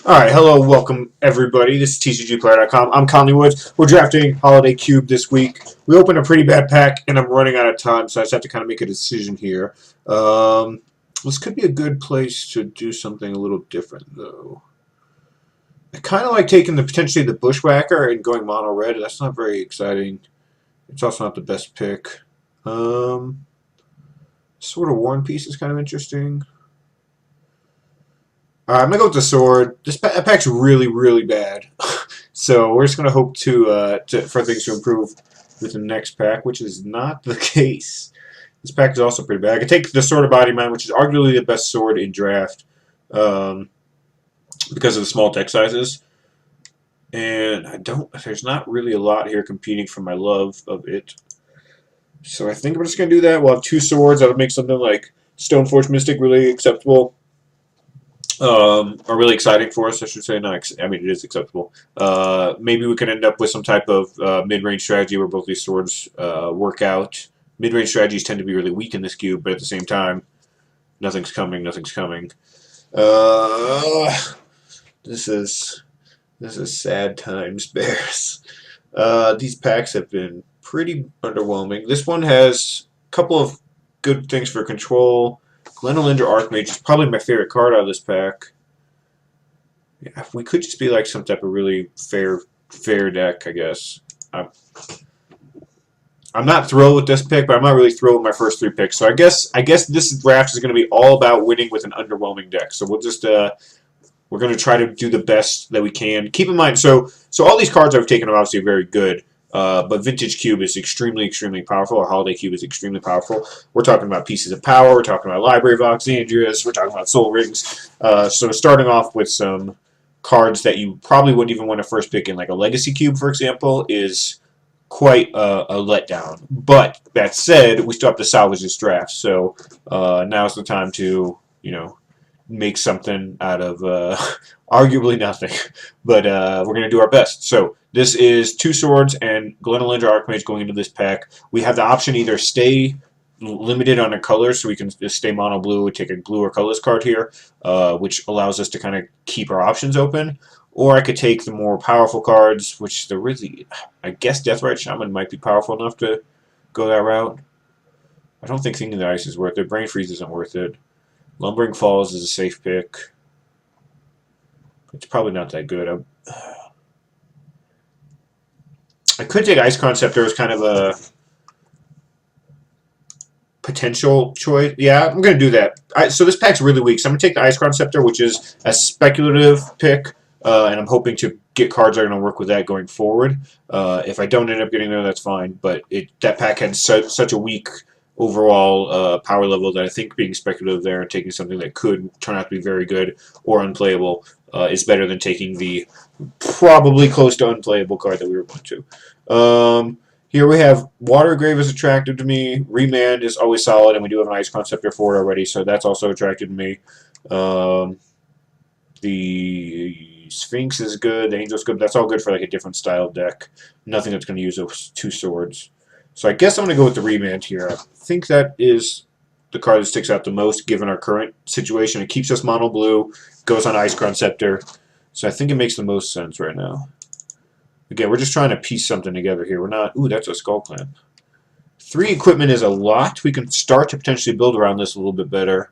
Alright, hello, welcome everybody. This is TCGplayer.com. I'm Conley. We're drafting Holiday Cube this week. We opened a pretty bad pack, and I'm running out of time, so I just have to kind of make a decision here. This could be a good place to do something a little different, though. I kind of like taking potentially the Bushwhacker and going mono red. That's not very exciting. It's also not the best pick. Sort of War and Peace is kind of interesting. I'm gonna go with the sword. This pack's really, really bad, so we're just gonna hope for things to improve with the next pack, which is not the case. This pack is also pretty bad. I could take the Sword of Body Mind, which is arguably the best sword in draft, because of the small deck sizes. And there's not really a lot here competing for my love of it. So I think we're just gonna do that. We'll have two swords. That would make something like Stoneforge Mystic really acceptable. Are really exciting for us, I should say. I mean, it is acceptable. Maybe we can end up with some type of mid-range strategy where both these swords work out. Mid-range strategies tend to be really weak in this cube, but at the same time, nothing's coming. Nothing's coming. This is sad times, Bears. These packs have been pretty underwhelming. This one has a couple of good things for control. Glenolinder Archmage is probably my favorite card out of this pack. Yeah, we could just be like some type of really fair deck, I guess. I'm not thrilled with this pick, but I'm not really thrilled with my first three picks. So I guess this draft is going to be all about winning with an underwhelming deck. So we'll just we're going to try to do the best that we can. Keep in mind, so all these cards I've taken are obviously very good. But Vintage Cube is extremely, extremely powerful. Our Holiday Cube is extremely powerful. We're talking about Pieces of Power. We're talking about Library of Alexandrias. We're talking about Soul Rings. So starting off with some cards that you probably wouldn't even want to first pick in, like a Legacy Cube, for example, is quite a letdown. But that said, we still have to salvage this draft. So now's the time to, make something out of arguably nothing. But we're going to do our best. So this is two swords and Glenolinder Archmage going into this pack. We have the option either stay limited on a color, so we can just stay mono blue, take a blue or colorless card here, which allows us to kind of keep our options open. Or I could take the more powerful cards, which they're really, I guess Deathrite Shaman might be powerful enough to go that route. I don't think Thinking the Ice is worth it. Brain Freeze isn't worth it. Lumbering Falls is a safe pick. It's probably not that good. I could take Ice Conceptor as kind of a potential choice. Yeah, I'm going to do that. So this pack's really weak. So I'm going to take the Ice Conceptor, which is a speculative pick, and I'm hoping to get cards that are going to work with that going forward. If I don't end up getting there, that's fine. But that pack had such a weak overall power level that I think being speculative there and taking something that could turn out to be very good or unplayable is better than taking the probably close to unplayable card that we were going to. Here we have Watergrave is attractive to me. Remand is always solid, and we do have an Ice Conceptor for it already, so that's also attractive to me. The Sphinx is good. The Angel's good. That's all good for like a different style deck. Nothing that's going to use those two swords. So I guess I'm going to go with the Remand here. I think that is the card that sticks out the most given our current situation. It keeps us mono blue, goes on Ice Conceptor. So I think it makes the most sense right now. Again, we're just trying to piece something together here. We're not... Ooh, that's a Skull Clamp. 3 equipment is a lot. We can start to potentially build around this a little bit better.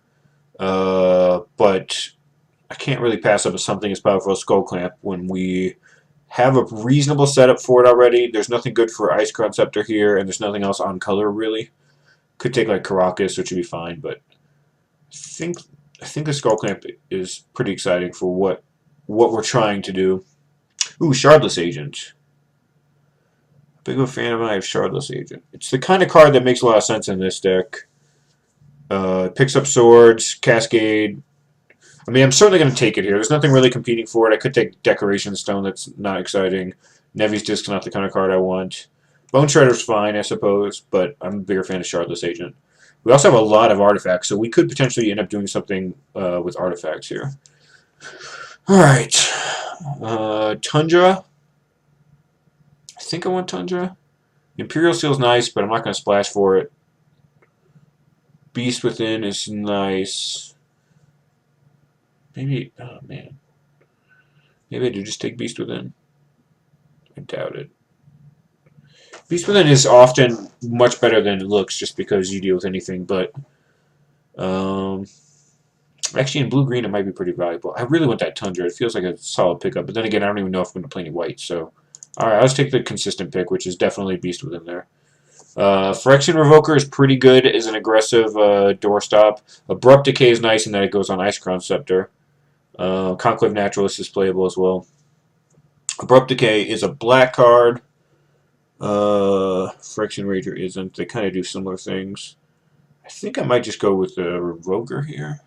But I can't really pass up something as powerful as Skull Clamp when we have a reasonable setup for it already. There's nothing good for Ice Conceptor here, and there's nothing else on color, really. Could take, like, Caracas, which would be fine, but I think the Skull Clamp is pretty exciting for what we're trying to do. Ooh, Shardless Agent. Big of a fan of it. I have Shardless Agent. It's the kind of card that makes a lot of sense in this deck. It picks up swords, Cascade. I mean, I'm certainly going to take it here. There's nothing really competing for it. I could take Decoration Stone. That's not exciting. Nevi's Disc, not the kind of card I want. Bone Shredder's fine, I suppose, but I'm a bigger fan of Shardless Agent. We also have a lot of artifacts, so we could potentially end up doing something with artifacts here. Alright. Tundra. I think I want Tundra. Imperial Seal's nice, but I'm not going to splash for it. Beast Within is nice. Maybe, oh man. Maybe I do just take Beast Within. I doubt it. Beast Within is often much better than it looks just because you deal with anything, but um, actually in blue-green it might be pretty valuable. I really want that Tundra. It feels like a solid pickup, but then again I don't even know if I'm going to play any white, so alright, let's take the consistent pick, which is definitely Beast Within there. Phyrexian Revoker is pretty good as an aggressive doorstop. Abrupt Decay is nice in that it goes on Ice Crown Scepter. Conclave Naturalist is playable as well. Abrupt Decay is a black card. Phyrexian Rager isn't. They kind of do similar things. I think I might just go with the Revoker here.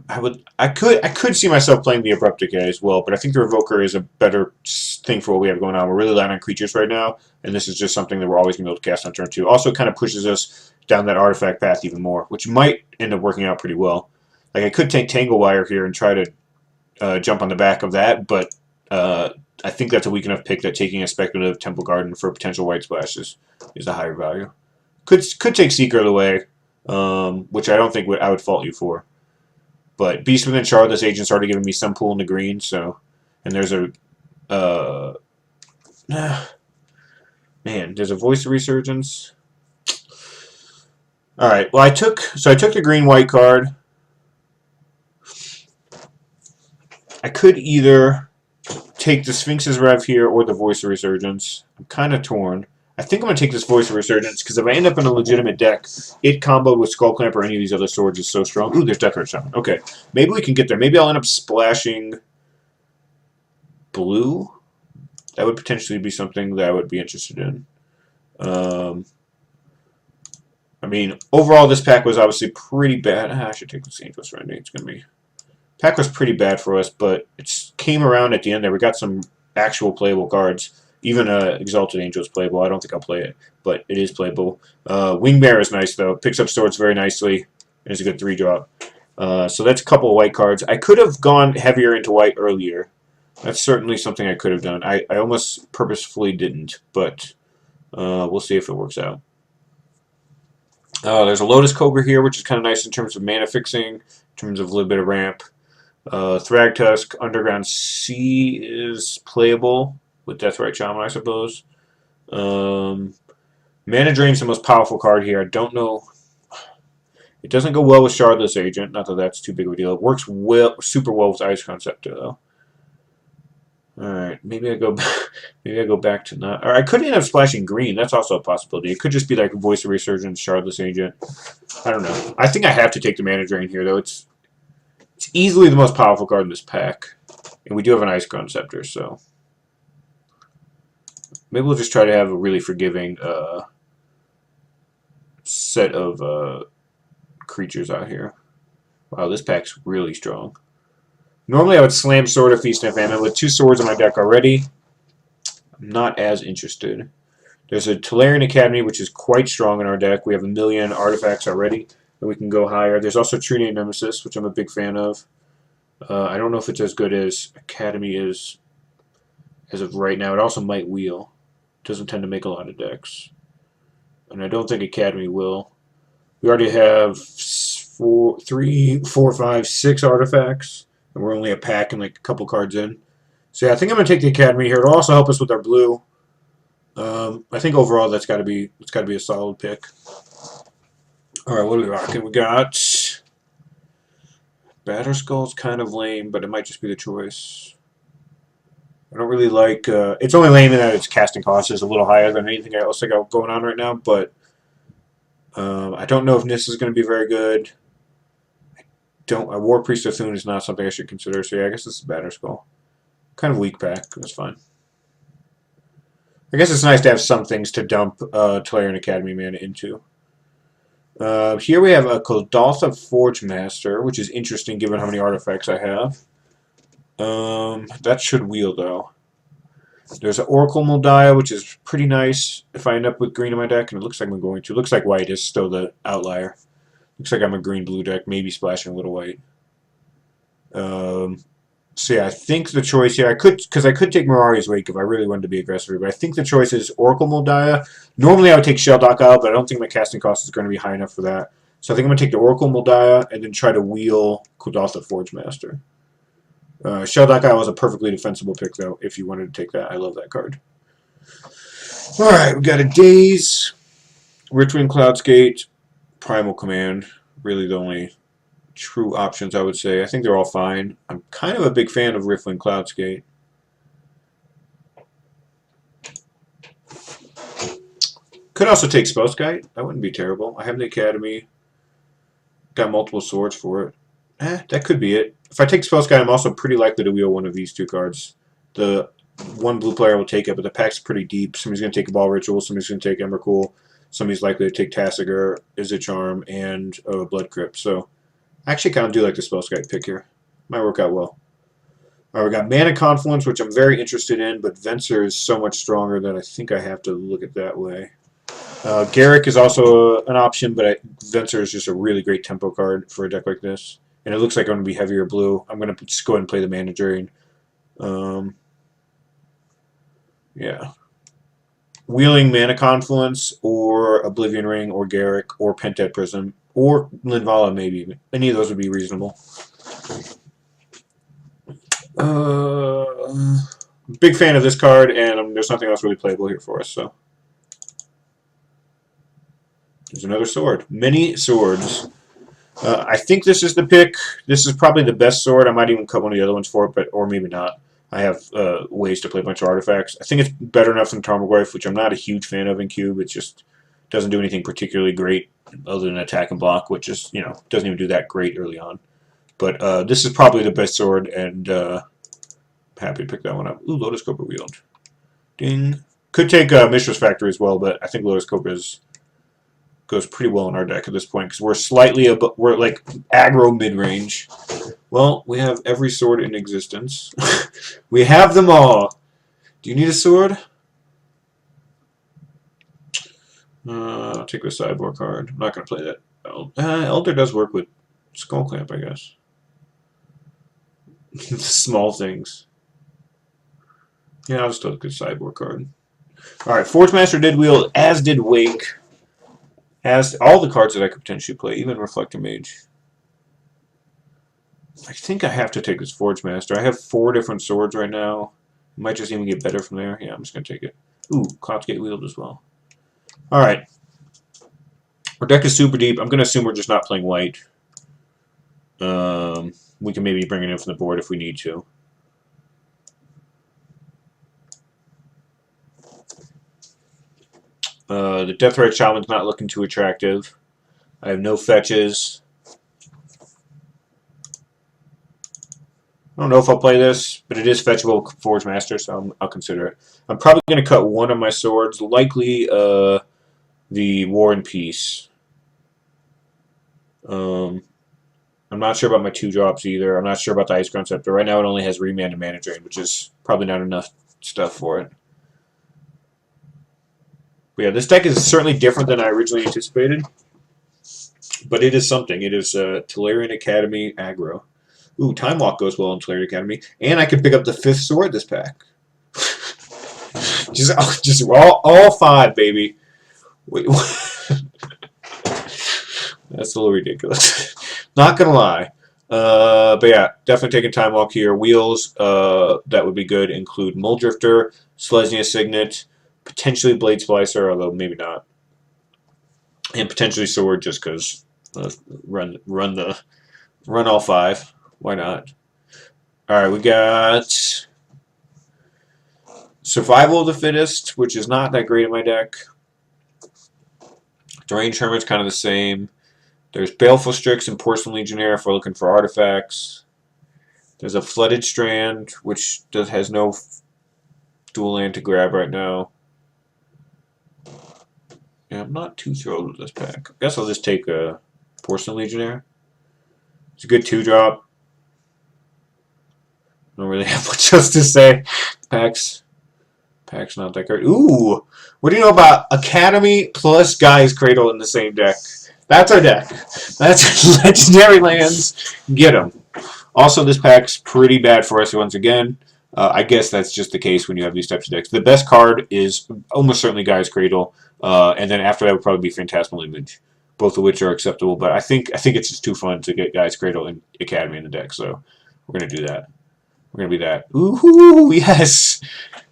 I could see myself playing the Abrupt Decay as well, but I think the Revoker is a better thing for what we have going on. We're really light on creatures right now, and this is just something that we're always going to be able to cast on turn 2. Also kind of pushes us down that artifact path even more, which might end up working out pretty well. Like I could take Tanglewire here and try to jump on the back of that, but I think that's a weak enough pick that taking a Speculative Temple Garden for potential white splashes is a higher value. Could take Seeker of the Way, which I don't think I would fault you for. But Beast Within Shardless Agent's already giving me some pool in the green, so... And there's a... man, there's a Voice of Resurgence. Alright, well I took the green-white card. I could either take the Sphinx's Rev here or the Voice of Resurgence. I'm kind of torn. I think I'm going to take this Voice of Resurgence, because if I end up in a legitimate deck, it comboed with Skullclamp or any of these other swords is so strong. Ooh, there's Deathheart Shaman. Okay, maybe we can get there. Maybe I'll end up splashing blue. That would potentially be something that I would be interested in. I mean, overall, this pack was obviously pretty bad. I should take this Angel's Rending. It's going to be... Pack was pretty bad for us, but it came around at the end there. We got some actual playable cards. Even Exalted Angel is playable. I don't think I'll play it, but it is playable. Wingbear is nice, though. Picks up swords very nicely. And it's a good 3-drop. So that's a couple of white cards. I could have gone heavier into white earlier. That's certainly something I could have done. I almost purposefully didn't, but we'll see if it works out. There's a Lotus Cobra here, which is kind of nice in terms of mana fixing, in terms of a little bit of ramp. Thragtusk, Underground Sea is playable with Deathrite Shaman, I suppose. Mana Drain's the most powerful card here. I don't know. It doesn't go well with Shardless Agent. Not that that's too big of a deal. It works super well with Ice Crown Scepter, though. Alright, maybe I go back to not... Or I could end up splashing green. That's also a possibility. It could just be like Voice of Resurgence, Shardless Agent. I don't know. I think I have to take the Mana Drain here, though. It's easily the most powerful card in this pack. And we do have an Ice Crown Scepter, so... Maybe we'll just try to have a really forgiving set of creatures out here. Wow, this pack's really strong. Normally I would slam Sword of Feast and Famine. With 2 swords in my deck already, I'm not as interested. There's a Tolarian Academy, which is quite strong in our deck. We have 1,000,000 artifacts already, and we can go higher. There's also True Name Nemesis, which I'm a big fan of. I don't know if it's as good as Academy is as of right now. It also might wheel. It doesn't tend to make a lot of decks. And I don't think Academy will. We already have 4, 5, 6 artifacts. And we're only a pack and like a couple cards in. So yeah, I think I'm gonna take the Academy here. It'll also help us with our blue. I think overall it's gotta be a solid pick. Alright, what are we rocking? We got Batterskull's kind of lame, but it might just be the choice. I don't really like it's only lame in that its casting cost is a little higher than anything else I got going on right now, but I don't know if Nissa is gonna be very good. A War Priest of Thune is not something I should consider, so yeah, I guess this is Batterskull. Kind of weak pack, that's fine. I guess it's nice to have some things to dump Tolarian Academy mana into. Here we have a Kuldaltha Forge Master, which is interesting given how many artifacts I have. That should wheel, though. There's an Oracle Moldiah, which is pretty nice if I end up with green in my deck, and it looks like I'm going to. It looks like white is still the outlier. Looks like I'm a green-blue deck, maybe splashing a little white. So yeah, I think the choice here, I could take Mirari's Wake if I really wanted to be aggressive, but I think the choice is Oracle Moldiah. Normally I would take Shelldock out, but I don't think my casting cost is going to be high enough for that. So I think I'm going to take the Oracle Moldiah and then try to wheel Kuldaltha Forge Master. Shelldock Isle was a perfectly defensible pick, though, if you wanted to take that. I love that card. Alright, we got a Daze, Richwind Cloudscape, Primal Command. Really the only true options, I would say. I think they're all fine. I'm kind of a big fan of Riftwind Cloudscape. Could also take Spellskite. That wouldn't be terrible. I have the Academy. Got multiple swords for it. That could be it. If I take Spellskite, I'm also pretty likely to wheel one of these two cards. The one blue player will take it, but the pack's pretty deep. Somebody's going to take a Ball Ritual. Somebody's going to take Emrakul. Somebody's likely to take Tasigur, Izzet Charm, and Blood Crypt. So I actually kind of do like the Spellskite pick here. Might work out well. Alright, we got Mana Confluence, which I'm very interested in, but Venser is so much stronger that I think I have to look at that way. Garrick is also an option, but Venser is just a really great tempo card for a deck like this. And it looks like I'm going to be heavier blue. I'm going to just go ahead and play the Mana Drain. Yeah. Wheeling Mana Confluence, or Oblivion Ring, or Garrick, or Pentad Prism, or Linvala maybe. Any of those would be reasonable. Big fan of this card, and there's nothing else really playable here for us, so. There's another sword. Many swords. I think this is the pick. This is probably the best sword. I might even cut one of the other ones for it, or maybe not. I have ways to play a bunch of artifacts. I think it's better enough than Tarmogoyf, which I'm not a huge fan of in Cube. It just doesn't do anything particularly great other than attack and block, which is, you know, doesn't even do that great early on. But this is probably the best sword, and happy to pick that one up. Ooh, Lotus Cobra wield. Ding. Could take Mishra's Factory as well, but I think Lotus Cobra goes pretty well in our deck at this point because we're slightly above, we're like aggro mid-range. Well, we have every sword in existence. We have them all. Do you need a sword? I'll take the sideboard card. I'm not going to play that. Elder does work with Skull Clamp, I guess. Small things. Yeah, I'll just take the sideboard card. Alright, Forge Master did wheel, as did Wake. As all the cards that I could potentially play, even Reflector Mage. I think I have to take this Forge Master. I have 4 different swords right now. Might just even get better from there. Yeah, I'm just going to take it. Ooh, Cloudskate Wield as well. Alright. Our deck is super deep. I'm going to assume we're just not playing white. We can maybe bring it in from the board if we need to. The Deathrite Shaman's not looking too attractive. I have no fetches. I don't know if I'll play this, but it is fetchable Forge Master, so I'll consider it. I'm probably going to cut one of my swords, likely the War and Peace. I'm not sure about my 2-drops either. I'm not sure about the Ice Crown Scepter. Right now it only has Remand and Mana Drain, which is probably not enough stuff for it. But yeah, this deck is certainly different than I originally anticipated. But it is something. It is Tolarian Academy aggro. Ooh, Time Walk goes well in Tolarian Academy. And I can pick up the 5th sword this pack. just all 5, baby. Wait, that's a little ridiculous. Not gonna lie. But yeah, definitely taking Time Walk here. Wheels, that would be good. Include Muldrifter, Selesnya Signet, potentially Blade Splicer, although maybe not. And potentially Sword, just because run all 5. Why not? Alright, we got Survival of the Fittest, which is not that great in my deck. Deranged Hermit's kind of the same. There's Baleful Strix and Porcelain Legionnaire if we're looking for artifacts. There's a Flooded Strand, which has no dual land to grab right now. Yeah, I'm not too thrilled with this pack. I guess I'll just take a Porcelain Legionnaire. It's a good 2-drop. I don't really have much else to say. Pack's not that great. Ooh! What do you know about Academy plus Guy's Cradle in the same deck? That's our deck. That's Legendary Lands. Get them. Also, this pack's pretty bad for us once again. I guess that's just the case when you have these types of decks. The best card is almost certainly Guy's Cradle, and then after that would probably be Phantasmal Image, both of which are acceptable. But I think it's just too fun to get Guy's Cradle and Academy in the deck, so we're going to do that. We're gonna be that. Ooh, yes!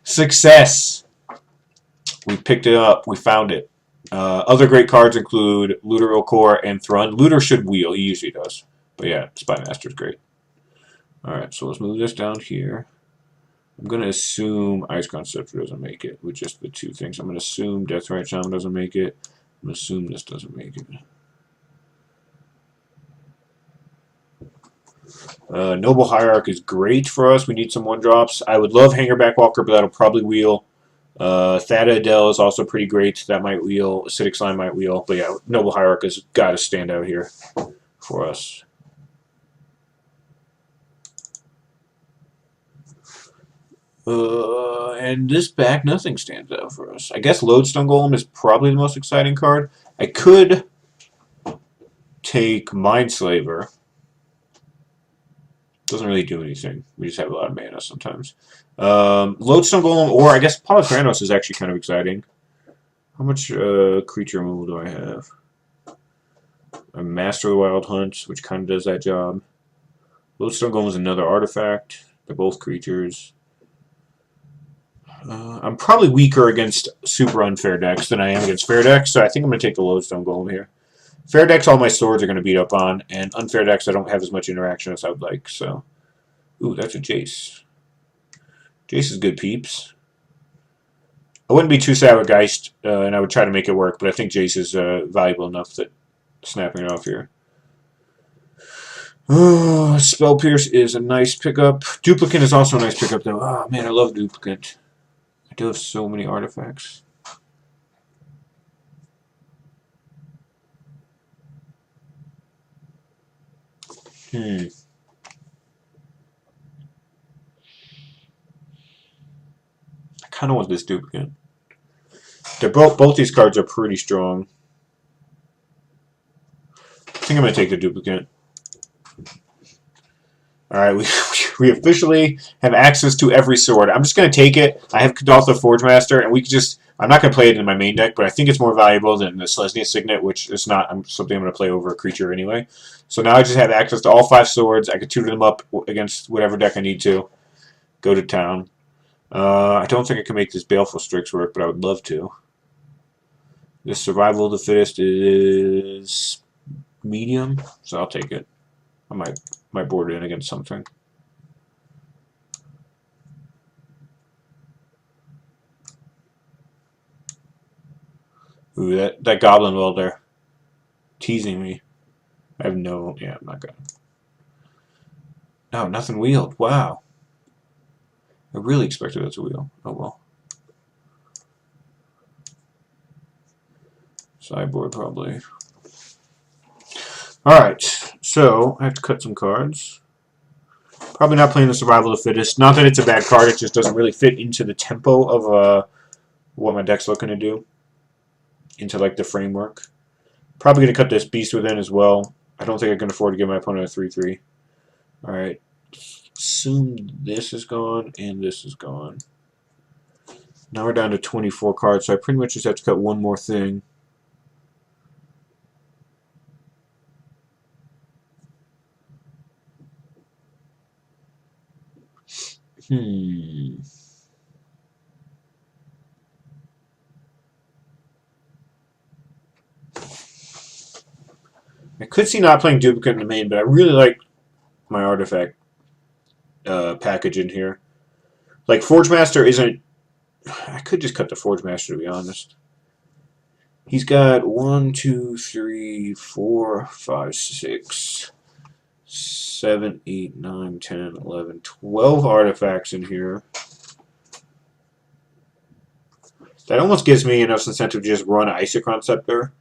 Success! We picked it up. We found it. Other great cards include Looter Core and Thrun. Looter should wheel. He usually does. But yeah, Spy Master's great. Alright, so let's move this down here. I'm going to assume Ice-Crown Scepter doesn't make it with just the two things. I'm going to assume Deathrite Shaman doesn't make it. I'm going to assume this doesn't make it. Noble Hierarch is great for us. We need some one-drops. I would love Hangerback Walker, but that'll probably wheel. Thada Adele is also pretty great. That might wheel. Acidic Slime might wheel. But yeah, Noble Hierarch has got to stand out here for us. And this back, nothing stands out for us. I guess Lodestone Golem is probably the most exciting card. I could take Mindslaver. Doesn't really do anything. We just have a lot of mana sometimes. Lodestone Golem, or I guess Polychronos is actually kind of exciting. How much creature removal do I have? I Master of the Wild Hunt, which kind of does that job. Lodestone Golem is another artifact. They're both creatures. I'm probably weaker against super unfair decks than I am against fair decks, so I think I'm going to take the Lodestone Golem here. Fair decks, all my swords are going to beat up on, and unfair decks, I don't have as much interaction as I would like, so... Ooh, that's a Jace. Jace is good, peeps. I wouldn't be too sad with Geist, and I would try to make it work, but I think Jace is valuable enough that snapping it off here. Spell Pierce is a nice pickup. Duplicate is also a nice pickup, though. Oh, man, I love Duplicate. I do have so many artifacts. I kind of want this Duplicate. They're both these cards are pretty strong. I think I'm going to take the Duplicate. Alright, we officially have access to every sword. I'm just going to take it. I have Kadaltha Forgemaster, and we could just... I'm not going to play it in my main deck, but I think it's more valuable than the Selesnya Signet, which is not something I'm going to play over a creature anyway. So now I just have access to all 5 swords. I can tutor them up against whatever deck I need to. Go to town. I don't think I can make this Baleful Strix work, but I would love to. This Survival of the Fittest is medium, so I'll take it. I might board it in against something. Ooh, that Goblin Welder. Teasing me. I have no... Yeah, I'm not gonna... No, nothing wheeled. Wow. I really expected it to wheel. Oh well. Sideboard probably. Alright, so I have to cut some cards. Probably not playing the Survival of the Fittest. Not that it's a bad card, it just doesn't really fit into the tempo of what my deck's looking to do. Into like the framework. Probably going to cut this Beast Within as well. I don't think I can afford to give my opponent a 3-3. Alright. Assume this is gone and this is gone. Now we're down to 24 cards, so I pretty much just have to cut one more thing. I could see not playing Duplicate in the main, but I really like my artifact package in here. Like, Forgemaster isn't... I could just cut the Forgemaster, to be honest. He's got 1, 2, 3, 4, 5, 6, 7, 8, 9, 10, 11, 12 artifacts in here. That almost gives me enough incentive to just run Isochron Scepter.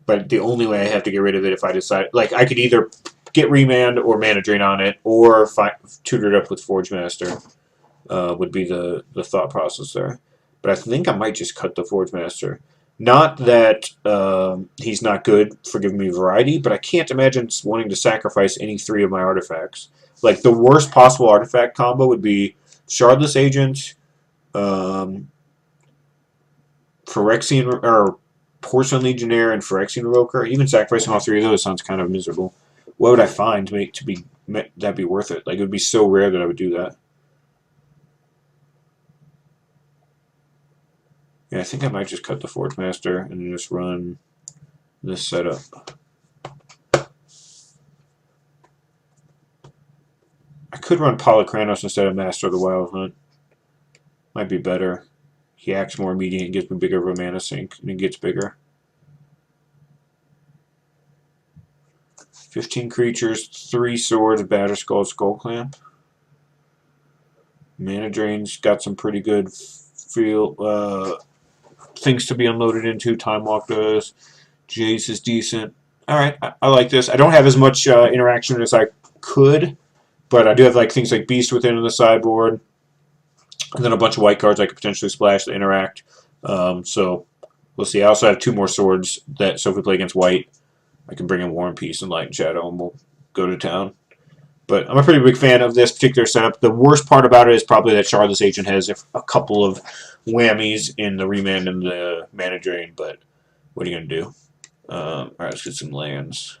But the only way I have to get rid of it if I decide... Like, I could either get Remand or Mana Drain on it, or tutor it up with Forgemaster. Would be the thought process there. But I think I might just cut the Forgemaster. Not that he's not good for giving me variety, but I can't imagine wanting to sacrifice any 3 of my artifacts. Like, the worst possible artifact combo would be Shardless Agent, Phyrexian, or Porcelain Legionnaire and Phyrexian Revoker. Even sacrificing all 3 of those sounds kind of miserable. What would I find to be that'd be worth it. Like, it would be so rare that I would do that. Yeah, I think I might just cut the Forge Master and then just run this setup. I could run Polychronos instead of Master of the Wild Hunt. Might be better. He acts more immediate and gives me bigger of a mana sink, and he gets bigger. 15 creatures, 3 swords, Batterskull, Skullclamp. Mana Drain's got some pretty good things to be unloaded into. Time Walk does. Jace is decent. Alright, I like this. I don't have as much interaction as I could, but I do have like things like Beast within on the sideboard, and then a bunch of white cards I could potentially splash to interact. So we'll see. I also have 2 more swords that, so if we play against white, I can bring in War and Peace and Light and Shadow, and we'll go to town. But I'm a pretty big fan of this particular setup. The worst part about it is probably that Shardless Agent has a couple of whammies in the Remand and the Mana Drain, but what are you going to do? Alright, let's get some lands.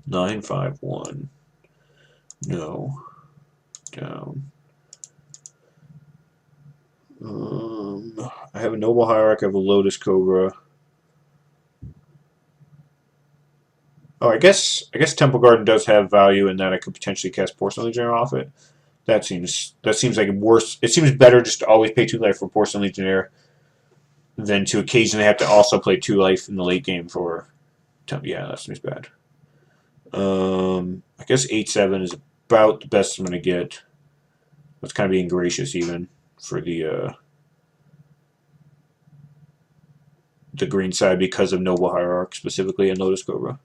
9/5/1. No. Down. I have a Noble Hierarch, I have a Lotus Cobra. Oh, I guess Temple Garden does have value in that I could potentially cast Porcelain Legionnaire off it. That seems like worse. It seems better just to always pay 2 life for Porcelain Legionnaire than to occasionally have to also play 2 life in the late game for. Yeah, that seems bad. I guess 8/7 is about the best I'm going to get. That's kind of being gracious even for the green side because of Noble Hierarch specifically and Lotus Cobra.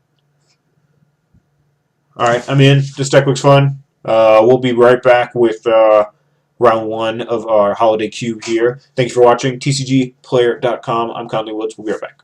Alright, I'm in. This deck looks fun. We'll be right back with round 1 of our Holiday Cube here. Thanks for watching. TCGplayer.com. I'm Conley Woods. We'll be right back.